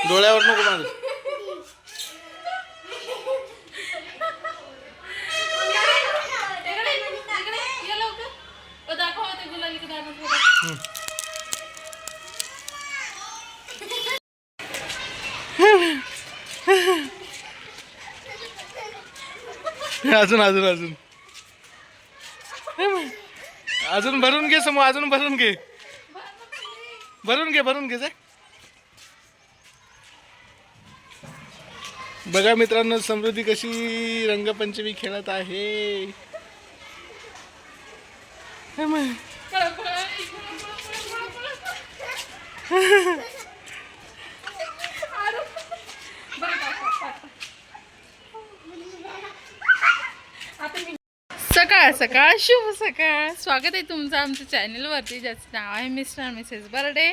डोळ्यावर नको माझ. अजून अजून अजून अजून भरून घे समोर. अजून भरून घे. भरून घे. बघा मित्रांनो, समृद्धी कशी रंगपंचमी खेळत आहे. सकाळ सकाळ शुभ सकाळ. स्वागत आहे तुमचं आमच्या चॅनलवरती, ज्याचं नाव आहे मिस्टर मिसेस बर्डे.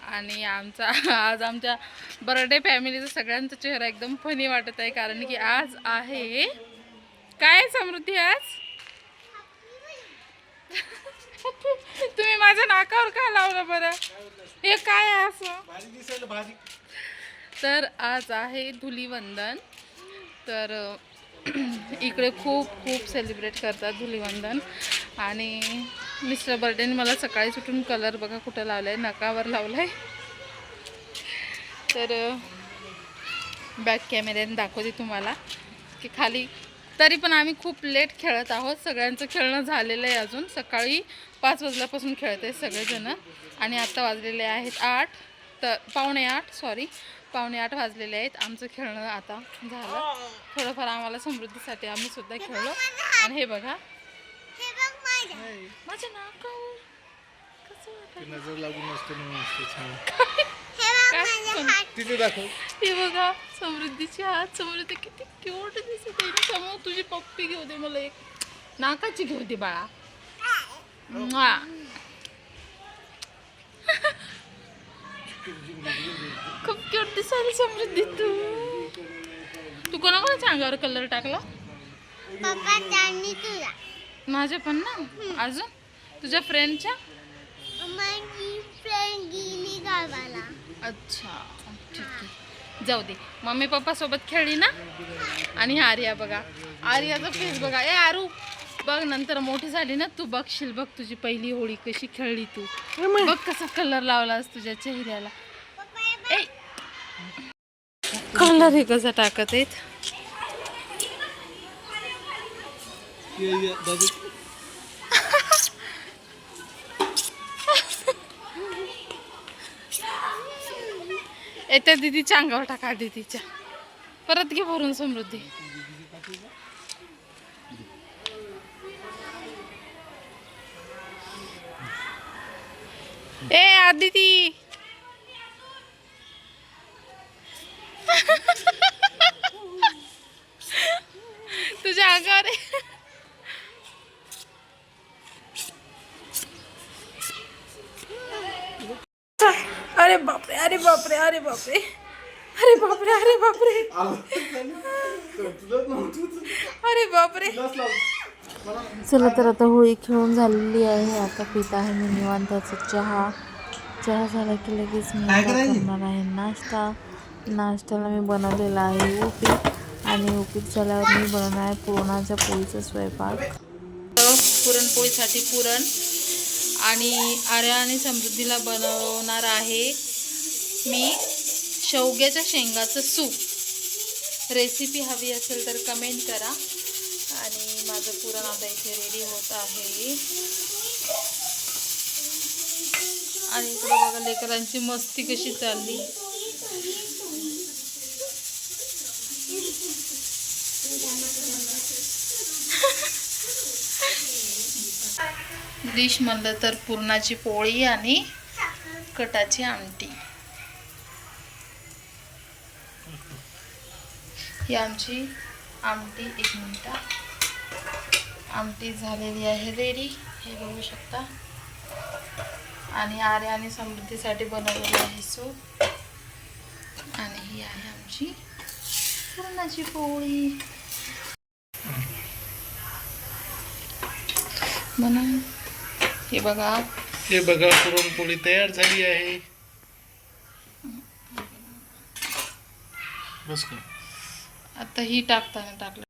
आणि आज आमच्या बर्डे फॅमिलीचा सगळ्यांचा चेहरा एकदम फनी वाटत आहे, कारण की आज आहे काय समृद्धी. आज तुम्ही माझ्या नाकावर का लावलं बरं? हे काय आहे असं? तर आज आहे धुलीवंदन. तर इकडे खूप सेलिब्रेट करतात धुलीवंदन. आणि मिस्टर बर्डेने मला सकाळी सुटून कलर बघा कुठं लावला आहे, नकावर लावला आहे. तर बॅक कॅमेऱ्याने दाखवते तुम्हाला की खाली. तरी पण आम्ही खूप लेट खेळत आहोत. सगळ्यांचं खेळणं झालेलं आहे. अजून सकाळी 5 वाजल्यापासून खेळत आहेत सगळेजणं. आणि आत्ता वाजलेले आहेत 8, तर पावणे 8 वाजलेले आहेत. आमचं खेळणं आता झालं. थोडंफार आम्हाला समृद्धीसाठी आम्ही सुद्धा खेळलो. आणि हे बघा माझ्या नाकावर नजर लागून असते तिथे दाखव. हे बघा समृद्धीचे हात. समृद्धी किती क्यूट दिसत आहे. समोर तुझी पप्पी घेऊ दे मला, एक नाकाची घेऊ दे बाळा. खूप क्यूट दिसायला समृद्धी. तू कोणाकोणाच्या अंगावर कलर टाकला? माझ्या पण ना. अजून तुझ्या फ्रेंडच्या? अच्छा ठीक आहे, जाऊ दे. मम्मी पप्पा सोबत खेळली ना. आणि आर्या बघा, आर्याचा फेस बघा. ए आरू बघ, नंतर मोठी झाली ना तू बघशील. बघ तुझी पहिली होळी कशी खेळली तू. बघ कसा कलर लावलास तुझ्या चेहऱ्याला. ए कलर हे कसा टाकत आहेत. त्या दीदीच्या अंगावर टाका. दीदीच्या परत घे भरून समृद्धी. ए आदिती तुझ्या अंगावर अरे बापरे, अरे बापरे, अरे बापरे, अरे बापरे, अरे बापरे, अरे बापरे. चला तर आता होळी खेळून झालेली आहे. आता पित आहे मी निवांताचा चहा. चहा झाला की लगेच मी करणार आहे नाश्ता. नाश्त्याला मी बनवलेला आहे उपीट. आणि उपीट झाल्यावर मी बनवणार आहे पुरणाच्या पोळीचा स्वयंपाक. पुरणपोळीसाठी पुरण. आणि आर्या आणि समृद्धीला बनवणार आहे मी शेवग्याच्या शेंगाचं सूप. रेसिपी हवी असेल तर कमेंट करा. आणि माझं पुरण आता इथे रेडी होत आहे. आणि इकडे बघा लेकरांची मस्ती कशी चालली. डिश म्हणलं तर पुरणाची पोळी आणि कटाची आमटी. ही आमची आमटी. 1 मिनिट. आमटी झालेली आहे रेडी, हे बघू शकता. आणि आर्या आणि समृद्धीसाठी बनवलेली आहे सूप. आणि ही आहे आमची पुरणाची पोळी. म्हणून हे बघा हे बघा पुरणपोळी तयार झाली आहे. बस का आता ही टाकताना टाकलं